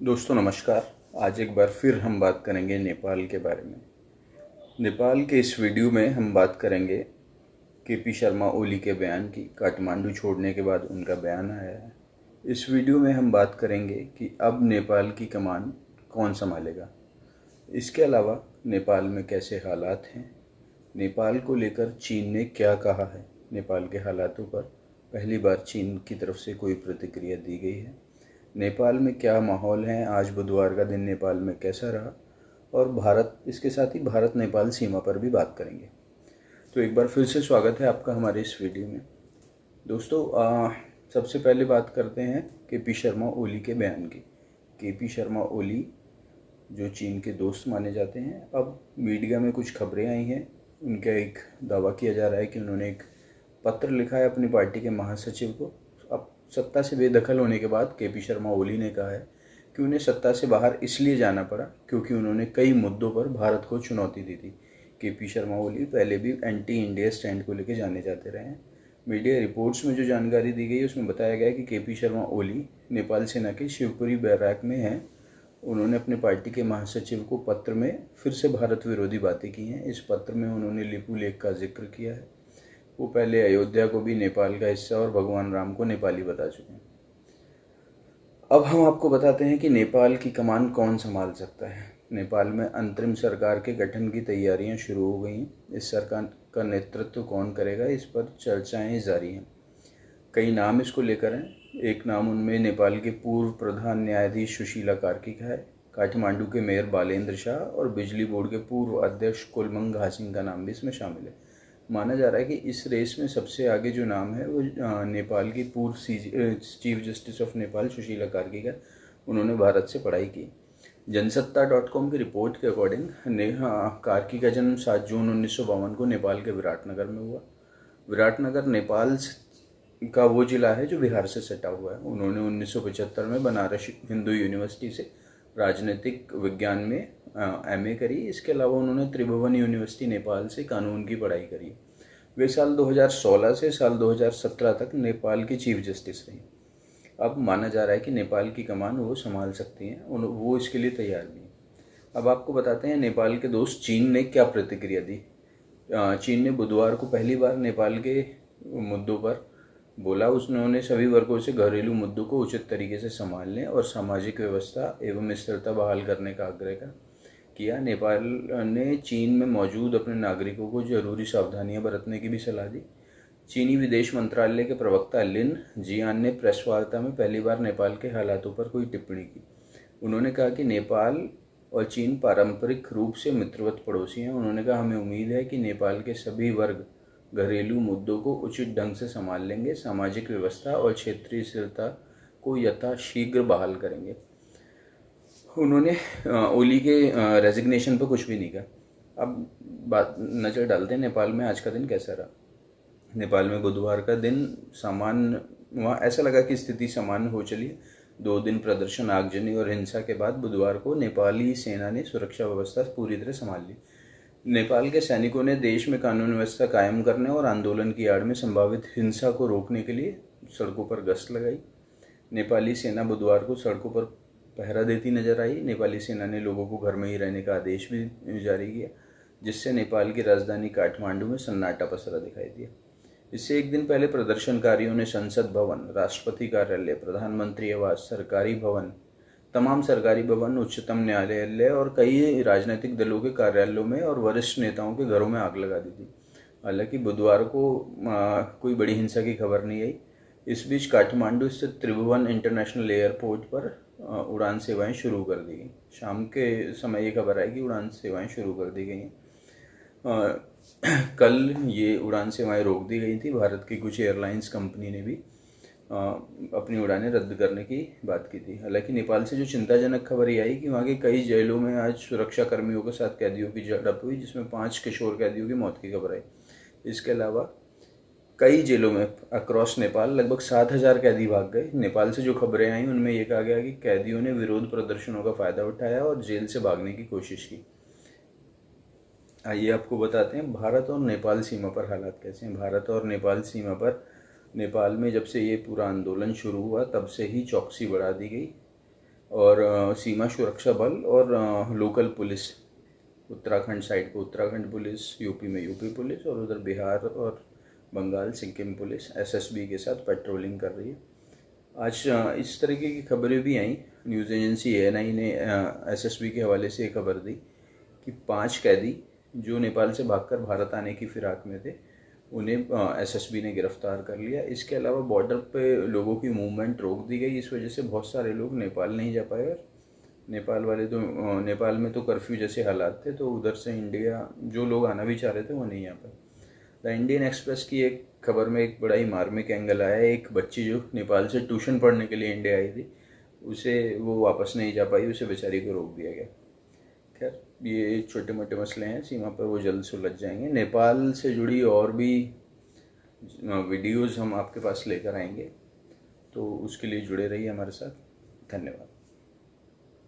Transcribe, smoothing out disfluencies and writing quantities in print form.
दोस्तों नमस्कार। आज एक बार फिर हम बात करेंगे नेपाल के बारे में। नेपाल के इस वीडियो में हम बात करेंगे केपी शर्मा ओली के बयान की। काठमांडू छोड़ने के बाद उनका बयान आया है। इस वीडियो में हम बात करेंगे कि अब नेपाल की कमान कौन संभालेगा। इसके अलावा नेपाल में कैसे हालात हैं, नेपाल को लेकर चीन ने क्या कहा है, नेपाल के हालातों पर पहली बार चीन की तरफ से कोई प्रतिक्रिया दी गई है, नेपाल में क्या माहौल है, आज बुधवार का दिन नेपाल में कैसा रहा, और भारत, इसके साथ ही भारत नेपाल सीमा पर भी बात करेंगे। तो एक बार फिर से स्वागत है आपका हमारे इस वीडियो में। दोस्तों सबसे पहले बात करते हैं केपी शर्मा ओली के बयान की। केपी शर्मा ओली जो चीन के दोस्त माने जाते हैं, अब मीडिया में कुछ खबरें आई हैं। उनका एक दावा किया जा रहा है कि उन्होंने एक पत्र लिखा है अपनी पार्टी के महासचिव को। अब सत्ता से बेदखल होने के बाद केपी शर्मा ओली ने कहा है कि उन्हें सत्ता से बाहर इसलिए जाना पड़ा क्योंकि उन्होंने कई मुद्दों पर भारत को चुनौती दी थी। केपी शर्मा ओली पहले भी एंटी इंडिया स्टैंड को लेकर जाने जाते रहे हैं। मीडिया रिपोर्ट्स में जो जानकारी दी गई उसमें बताया गया कि केपी शर्मा ओली नेपाल सेना के शिवपुरी बैराक में हैं। उन्होंने अपने पार्टी के महासचिव को पत्र में फिर से भारत विरोधी बातें की हैं। इस पत्र में उन्होंने लिपू लेख का जिक्र किया है। वो पहले अयोध्या को भी नेपाल का हिस्सा और भगवान राम को नेपाली बता चुके हैं। अब हम आपको बताते हैं कि नेपाल की कमान कौन संभाल सकता है। नेपाल में अंतरिम सरकार के गठन की तैयारियां शुरू हो गई हैं। इस सरकार का नेतृत्व कौन करेगा, इस पर चर्चाएं जारी हैं। कई नाम इसको लेकर हैं। एक नाम उनमें नेपाल के पूर्व प्रधान न्यायाधीश सुशीला कार्की का है। काठमांडू के मेयर बालेंद्र शाह और बिजली बोर्ड के पूर्व अध्यक्ष कुलमंग घासिंग का नाम भी इसमें शामिल है। माना जा रहा है कि इस रेस में सबसे आगे जो नाम है वो नेपाल की पूर्व chief justice of Nepal Sushila Karki का। उन्होंने भारत से पढ़ाई की। जनसत्ता.com की रिपोर्ट के अकॉर्डिंग कार्की का जन्म 7 जून 1952 को नेपाल के विराटनगर में हुआ। विराटनगर नेपाल का वो जिला है जो बिहार से सटा हुआ है। उन्होंने 1975 में बनारस हिंदू यूनिवर्सिटी से राजनीतिक विज्ञान में एमए करी। इसके अलावा उन्होंने त्रिभुवन यूनिवर्सिटी नेपाल से कानून की पढ़ाई करी। वे साल 2016 से साल 2017 तक नेपाल की चीफ जस्टिस रही। अब माना जा रहा है कि नेपाल की कमान वो संभाल सकती हैं, वो इसके लिए तैयार भी हैं। अब आपको बताते हैं नेपाल के दोस्त चीन ने क्या प्रतिक्रिया दी। चीन ने बुधवार को पहली बार नेपाल के मुद्दों पर बोला। उन्होंने सभी वर्गों से घरेलू मुद्दों को उचित तरीके से संभालने और सामाजिक व्यवस्था एवं स्थिरता बहाल करने का आग्रह किया। नेपाल ने चीन में मौजूद अपने नागरिकों को जरूरी सावधानियां बरतने की भी सलाह दी। चीनी विदेश मंत्रालय के प्रवक्ता लिन जियान ने प्रेस वार्ता में पहली बार नेपाल के हालातों पर कोई टिप्पणी की। उन्होंने कहा कि नेपाल और चीन पारंपरिक रूप से मित्रवत पड़ोसी हैं। उन्होंने कहा, हमें उम्मीद है कि नेपाल के सभी वर्ग घरेलू मुद्दों को उचित ढंग से संभाल लेंगे, सामाजिक व्यवस्था और क्षेत्रीय स्थिरता को यथाशीघ्र बहाल करेंगे। उन्होंने ओली के रेजिग्नेशन पर कुछ भी नहीं कहा। अब बात नज़र डालते हैं नेपाल में आज का दिन कैसा रहा। नेपाल में बुधवार का दिन सामान्य, वहाँ ऐसा लगा कि स्थिति सामान्य हो चली है। 2 दिन प्रदर्शन, आगजनी और हिंसा के बाद बुधवार को नेपाली सेना ने सुरक्षा व्यवस्था पूरी तरह संभाल ली। नेपाल के सैनिकों ने देश में कानून व्यवस्था कायम करने और आंदोलन की आड़ में संभावित हिंसा को रोकने के लिए सड़कों पर गश्त लगाई। नेपाली सेना बुधवार को सड़कों पर पहरा देती नजर आई। नेपाली सेना ने लोगों को घर में ही रहने का आदेश भी जारी किया, जिससे नेपाल की राजधानी काठमांडू में सन्नाटा पसरा दिखाई दिया। इससे एक दिन पहले प्रदर्शनकारियों ने संसद भवन, राष्ट्रपति कार्यालय, प्रधानमंत्री आवास, सरकारी भवन, तमाम सरकारी भवन, उच्चतम न्यायालय और कई राजनीतिक दलों के कार्यालयों में और वरिष्ठ नेताओं के घरों में आग लगा दी थी। हालांकि बुधवार को कोई बड़ी हिंसा की खबर नहीं आई। इस बीच काठमांडू स्थित त्रिभुवन इंटरनेशनल एयरपोर्ट पर उड़ान सेवाएं शुरू कर दी गई। शाम के समय ये खबर आई कि उड़ान सेवाएं शुरू कर दी गई हैं। कल ये उड़ान सेवाएं रोक दी गई थी। भारत की कुछ एयरलाइंस कंपनी ने भी अपनी उड़ानें रद्द करने की बात की थी। हालांकि नेपाल से जो चिंताजनक खबर ये आई कि वहाँ के कई जेलों में आज सुरक्षा कर्मियों के साथ कैदियों की झड़प हुई, जिसमें 5 किशोर कैदियों की मौत की खबर आई। इसके अलावा कई जेलों में अक्रॉस नेपाल लगभग 7,000 कैदी भाग गए। नेपाल से जो खबरें आई उनमें यह कहा गया कि कैदियों ने विरोध प्रदर्शनों का फायदा उठाया और जेल से भागने की कोशिश की। आइए आपको बताते हैं भारत और नेपाल सीमा पर हालात कैसे हैं। भारत और नेपाल सीमा पर नेपाल में जब से ये पूरा आंदोलन शुरू हुआ तब से ही चौकसी बढ़ा दी गई और सीमा सुरक्षा बल और लोकल पुलिस, उत्तराखंड साइड को उत्तराखंड पुलिस, यूपी में यूपी पुलिस और उधर बिहार और बंगाल सिक्किम पुलिस एसएसबी के साथ पेट्रोलिंग कर रही है। आज इस तरीके की खबरें भी आई। न्यूज़ एजेंसी एएनआई ने एसएसबी के हवाले से एक खबर दी कि 5 कैदी जो नेपाल से भागकर भारत आने की फिराक में थे, उन्हें एसएसबी ने गिरफ्तार कर लिया। इसके अलावा बॉर्डर पे लोगों की मूवमेंट रोक दी गई। इस वजह से बहुत सारे लोग नेपाल नहीं जा पाए और नेपाल वाले तो नेपाल में तो कर्फ्यू जैसे हालात थे, तो उधर से इंडिया जो लोग आना भी चाह रहे थे वो नहीं आ पाए। द इंडियन एक्सप्रेस की एक खबर में एक बड़ा ही मार्मिक एंगल आया है। एक बच्ची जो नेपाल से ट्यूशन पढ़ने के लिए इंडिया आई थी, उसे वो वापस नहीं जा पाई, उसे बेचारी को रोक दिया गया। खैर, ये छोटे मोटे मसले हैं सीमा पर, वो जल्द सुलझ जाएंगे। नेपाल से जुड़ी और भी वीडियोज़ हम आपके पास लेकर आएंगे, तो उसके लिए जुड़े रहिए हमारे साथ। धन्यवाद।